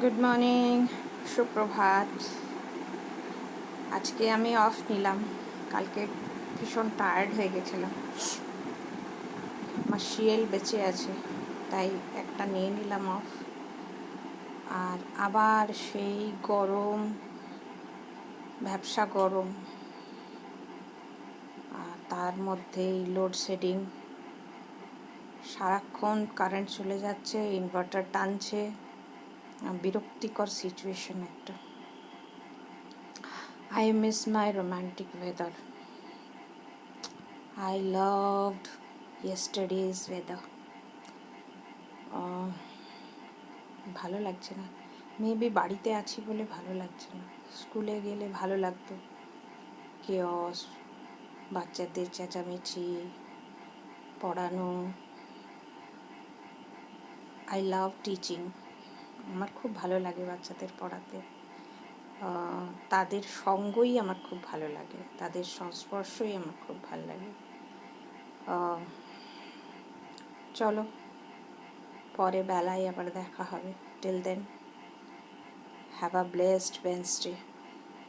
Good morning, সুপ্রভাত। আজকে আমি অফ নিলাম, কালকে ভীষণ টায়ার্ড হয়ে গেছিলাম। আমার শিএল বেঁচে আছে, তাই একটা নিয়ে নিলাম অফ। আর আবার সেই গরম, ভ্যাপসা গরম, আর তার মধ্যেই লোডশেডিং, সারাক্ষণ কারেন্ট চলে যাচ্ছে, ইনভার্টার টানছে, বিরক্তিকর সিচুয়েশন একটা। I miss my romantic weather. I loved yesterday's weather. ভালো লাগছে না, মেবি বাড়িতে আছি বলে ভালো লাগছে না। স্কুলে গেলে ভালো লাগতো, কেয়স, বাচ্চাদের চেঁচামেচি, পড়ানো। আই লাভ টিচিং, আমার খুব ভালো লাগে বাচ্চাদের পড়াতে। তাদের সঙ্গই আমার খুব ভালো লাগে, তাদের সংস্পর্শই আমার খুব ভালো লাগে। চলো, পরে বেলায় আবার দেখা হবে। Till then, have a blessed Wednesday.